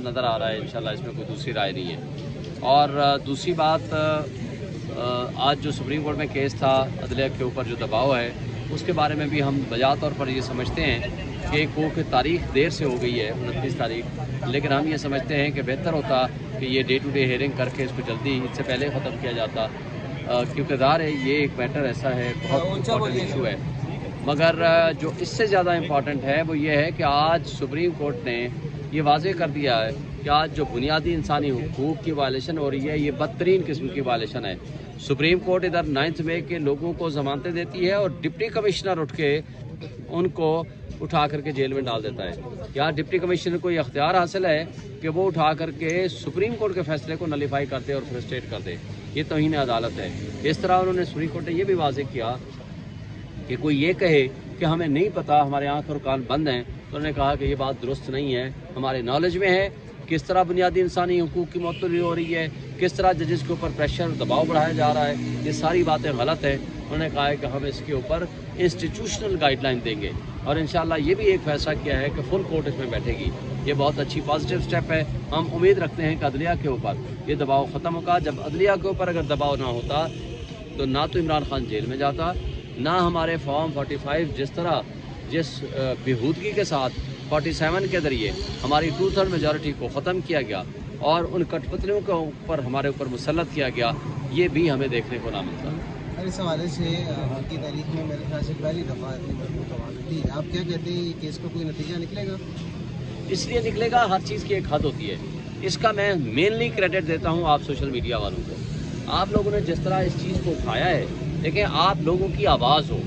नज़र आ रहा है। इंशाल्लाह इसमें कोई दूसरी राय नहीं है। और दूसरी बात, आज जो सुप्रीम कोर्ट में केस था अदलिया के ऊपर जो दबाव है, उसके बारे में भी हम बजा तौर पर ये समझते हैं कि कोर्ट की तारीख देर से हो गई है 29 तारीख, लेकिन हम ये समझते हैं कि बेहतर होता कि ये डे टू डे हियरिंग करके इसको जल्दी इससे पहले ख़त्म किया जाता, क्योंकि ज़ाहिर है ये एक मैटर ऐसा है, बहुत इम्पोर्टेंट इशू है। मगर जो इससे ज़्यादा इम्पॉर्टेंट है वो ये है कि आज सुप्रीम कोर्ट ने ये वाज़ेह कर दिया है कि आज जो बुनियादी इंसानी हुकूक की वायलेशन हो रही है, ये बदतरीन किस्म की वायलेशन है। सुप्रीम कोर्ट इधर 9 मई के लोगों को ज़मानतें देती है और डिप्टी कमिश्नर उठ के उनको उठा करके जेल में डाल देता है। यहाँ डिप्टी कमिश्नर को ये अख्तियार हासिल है कि वो उठा करके सुप्रीम कोर्ट के फैसले को नलीफाई कर दे और फ्रस्ट्रेट कर दे। ये तौहीन अदालत है। इस तरह उन्होंने सुप्रीम कोर्ट ने यह भी वाज़ेह किया कि कोई ये कहे कि हमें नहीं पता, हमारे आँख और कान बंद हैं, तो उन्होंने कहा कि ये बात दुरुस्त नहीं है। हमारे नॉलेज में है किस तरह बुनियादी इंसानी हुकूक की मअतली हो रही है, किस तरह जजेस के ऊपर प्रेशर दबाव बढ़ाया जा रहा है, ये सारी बातें गलत हैं। उन्होंने कहा है कि हम इसके ऊपर इंस्टीट्यूशनल गाइडलाइन देंगे और इंशाल्लाह ये भी एक फैसला किया है कि फुल कोर्ट इसमें बैठेगी। ये बहुत अच्छी पॉजिटिव स्टेप है। हम उम्मीद रखते हैं कि अदलिया के ऊपर ये दबाव ख़त्म होगा। जब अदलिया के ऊपर अगर दबाव ना होता तो ना तो इमरान खान जेल में जाता, ना हमारे फॉर्म 45 जिस बेहूदगी के साथ 47 के ज़रिए हमारी 2/3 मेजॉरिटी को ख़त्म किया गया और उन कठपुतलियों के ऊपर हमारे ऊपर मुसल्लत किया गया, ये भी हमें देखने को ना मिलता। इस हवाले से की तारीख में मेरे ख्याल से पहली दफ़ा थी। आप क्या कहते हैं, केस का कोई नतीजा निकलेगा? इसलिए निकलेगा, हर चीज़ की एक हद होती है। इसका मैं मेनली क्रेडिट देता हूँ आप सोशल मीडिया वालों को। आप लोगों ने जिस तरह इस चीज़ को उठाया है, देखें आप लोगों की आवाज़ हो,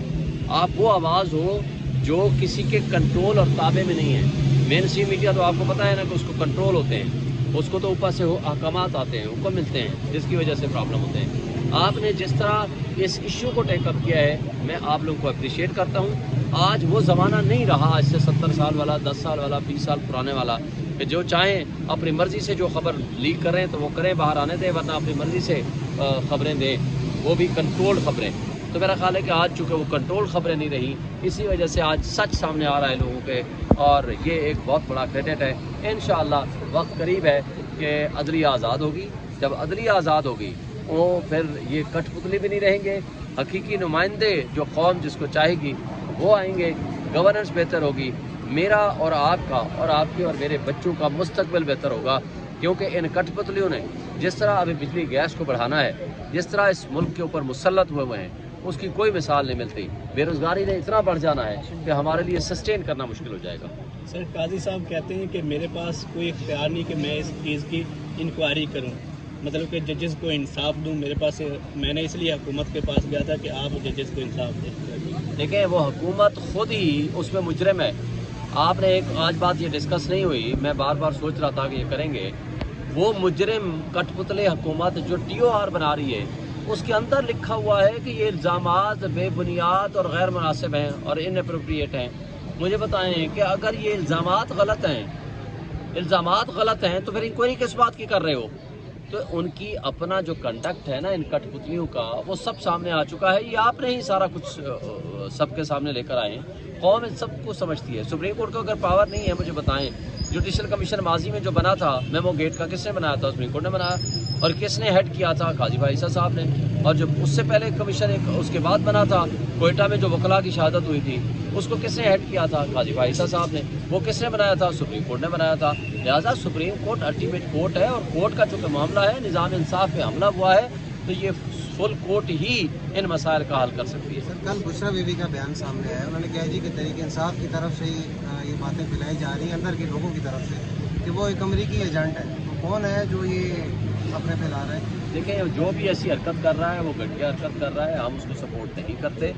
आप वो आवाज़ हो जो किसी के कंट्रोल और ताबे में नहीं है। मेन स्ट्रीम मीडिया तो आपको पता है ना कि उसको कंट्रोल होते हैं, उसको तो ऊपर से अहकामात आते हैं, हुक्म मिलते हैं, जिसकी वजह से प्रॉब्लम होते हैं। आपने जिस तरह इस इशू को टेकअप किया है, मैं आप लोगों को अप्रिशिएट करता हूँ। आज वो ज़माना नहीं रहा, आज से 70 साल वाला, 10 साल वाला, 20 साल पुराने वाला, कि जो चाहें अपनी मर्ज़ी से जो खबर लीक करें तो वो करें, बाहर आने दें, वरना अपनी मर्ज़ी से खबरें दें, वो भी कंट्रोल्ड खबरें। तो मेरा ख्याल है कि आज चूँकि वो कंट्रोल खबरें नहीं रही, इसी वजह से आज सच सामने आ रहा है लोगों के, और ये एक बहुत बड़ा क्रेडिट है। इंशाअल्लाह वक्त करीब है कि अदलिया आज़ाद होगी। जब अदलिया आज़ाद होगी वो फिर ये कठपुतली भी नहीं रहेंगे, हकीकी नुमाइंदे जो कौम जिसको चाहेगी वो आएंगे, गवर्नेंस बेहतर होगी, मेरा और आपका और आपके और मेरे बच्चों का मुस्तकबिल बेहतर होगा। क्योंकि इन कठपुतलियों ने जिस तरह अभी बिजली गैस को बढ़ाना है, जिस तरह इस मुल्क के ऊपर मुसल्लत हुए हैं, उसकी कोई मिसाल नहीं मिलती। बेरोज़गारी ने इतना बढ़ जाना है कि हमारे लिए सस्टेन करना मुश्किल हो जाएगा। सर, काजी साहब कहते हैं कि मेरे पास कोई इख्तियार नहीं कि मैं इस चीज़ की इंक्वायरी करूं, मतलब कि जजेस को इंसाफ दूं। मेरे पास, मैंने इसलिए हुकूमत के पास गया था कि आप जजेस को इंसाफ दें। देखें, वो हुकूमत खुद ही उसमें मुजरिम है। आपने एक आज बात ये डिस्कस नहीं हुई, मैं बार बार सोच रहा था कि ये करेंगे। वो मुजरिम कठपुतले हुकूमत जो TOR बना रही है, उसके अंदर लिखा हुआ है कि ये इल्ज़ामात बेबुनियाद और गैर मुनासिब हैं और इनअप्रोप्रिएट हैं। मुझे बताएं कि अगर ये इल्ज़ामात गलत हैं तो फिर इंक्वायरी किस बात की कर रहे हो? तो उनकी अपना जो कंडक्ट है ना इन कठपुतलियों का, वो सब सामने आ चुका है। ये आपने ही सारा कुछ सबके सामने लेकर आए हैं। कौम इन सब को समझती है। सुप्रीम कोर्ट को अगर पावर नहीं है, मुझे बताएं, जुडिशल कमीशन माजी में जो बना था, मेमो गेट का किसने बनाया था? सुप्रीम कोर्ट ने बनाया। और किसने हेड किया था? काजी भाईसा साहब ने। और जो उससे पहले कमीशन एक उसके बाद बना था, कोयटा में जो वकला की शहादत हुई थी, उसको किसने हेड किया था? काजी भाईसा साहब ने। वो किसने बनाया था? सुप्रीम कोर्ट ने बनाया था। लिहाजा सुप्रीम कोर्ट अल्टीमेट कोर्ट है, और कोर्ट का जो मामला है, निज़ाम इंसाफ पे हमला हुआ है, तो ये फुल कोर्ट ही इन मसाइल का हल कर सकती है। सर, कल बुशरा बीबी का बयान सामने आया, उन्होंने कहा जी कि तहरीक इंसाफ की तरफ से ये बातें फैलाई जा रही हैं, अंदर के लोगों की तरफ से, कि वो एक अमरीकी एजेंट है। तो कौन है जो ये अपने फैला रहा है? देखें, जो भी ऐसी हरकत कर रहा है वो घटिया हरकत कर रहा है, हम उसको सपोर्ट नहीं करते।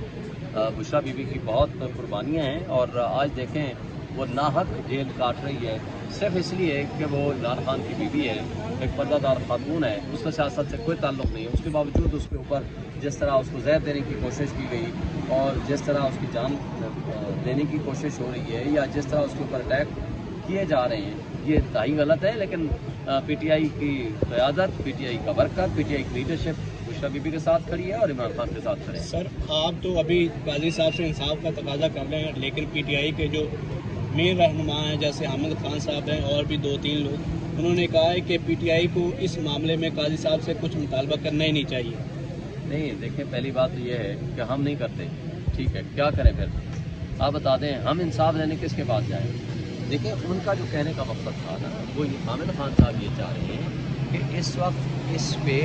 बुशरा बीबी की बहुत कुर्बानियाँ हैं, और आज देखें वो नाहक जेल काट रही है सिर्फ इसलिए कि वो इमरान खान की बीवी है, एक पर्दादार खातून है, उसका सियासत से कोई ताल्लुक़ नहीं है। उसके बावजूद उसके ऊपर जिस तरह उसको जहर देने की कोशिश की गई, और जिस तरह उसकी जान लेने की कोशिश हो रही है, या जिस तरह उसके ऊपर अटैक किए जा रहे हैं, ये इंतहाई गलत है। लेकिन PTI की क़यादत, PTI का वर्कर, PTI की लीडरशिप बुशरा बीबी के साथ खड़ी है और इमरान खान के साथ खड़े हैं। सर, आप तो अभी काजी साहब से इंसाफ का तकाजा कर रहे हैं, लेकिन PTI के जो मेन रहनुमा हैं जैसे हामिद खान साहब हैं और भी 2-3 लोग, उन्होंने कहा है कि पीटीआई को इस मामले में काजी साहब से कुछ मुतालबा करना ही नहीं चाहिए। नहीं, देखिए पहली बात तो ये है कि हम नहीं करते, ठीक है, क्या करें फिर आप बता दें, हम इंसाफ लेने किसके पास जाएं? देखिए उनका जो कहने का मकसद था ना, वो हामिद खान साहब ये चाह रहे हैं कि इस वक्त इस पे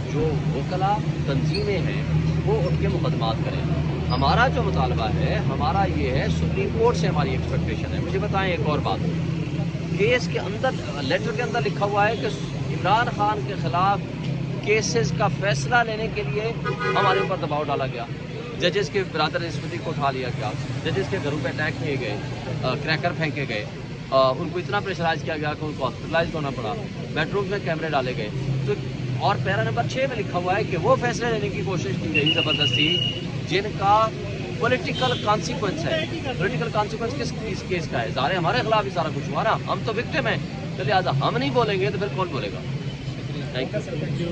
जो वकला तंजीमें हैं वो उठ के मुकदमात करें। हमारा जो मुतालबा है, हमारा ये है, सुप्रीम कोर्ट से हमारी एक्सपेक्टेशन है। मुझे बताएं एक और बात, केस के अंदर, लेटर के अंदर लिखा हुआ है कि इमरान खान के खिलाफ केसेस का फैसला लेने के लिए हमारे ऊपर दबाव डाला गया, जजेस के ब्रादर स्मृति को उठा लिया गया, जजेस के घरों पे अटैक किए गए, क्रैकर फेंके गए, उनको इतना प्रेशराइज किया गया कि उनको हॉस्पिटलाइज होना पड़ा, बेडरूम में कैमरे डाले गए। तो और पैरा नंबर 6 में लिखा हुआ है कि वो फैसले लेने की कोशिश की गई ज़बरदस्ती जिनका पॉलिटिकल कॉन्सिक्वेंस है। पॉलिटिकल कॉन्सिक्वेंस किस केस का है? ज़ाहिर है हमारे खिलाफ ही सारा कुछ हुआ ना, हम तो विक्टिम हैं, तो लिहाजा हम नहीं बोलेंगे तो फिर कौन बोलेगा? Thank you.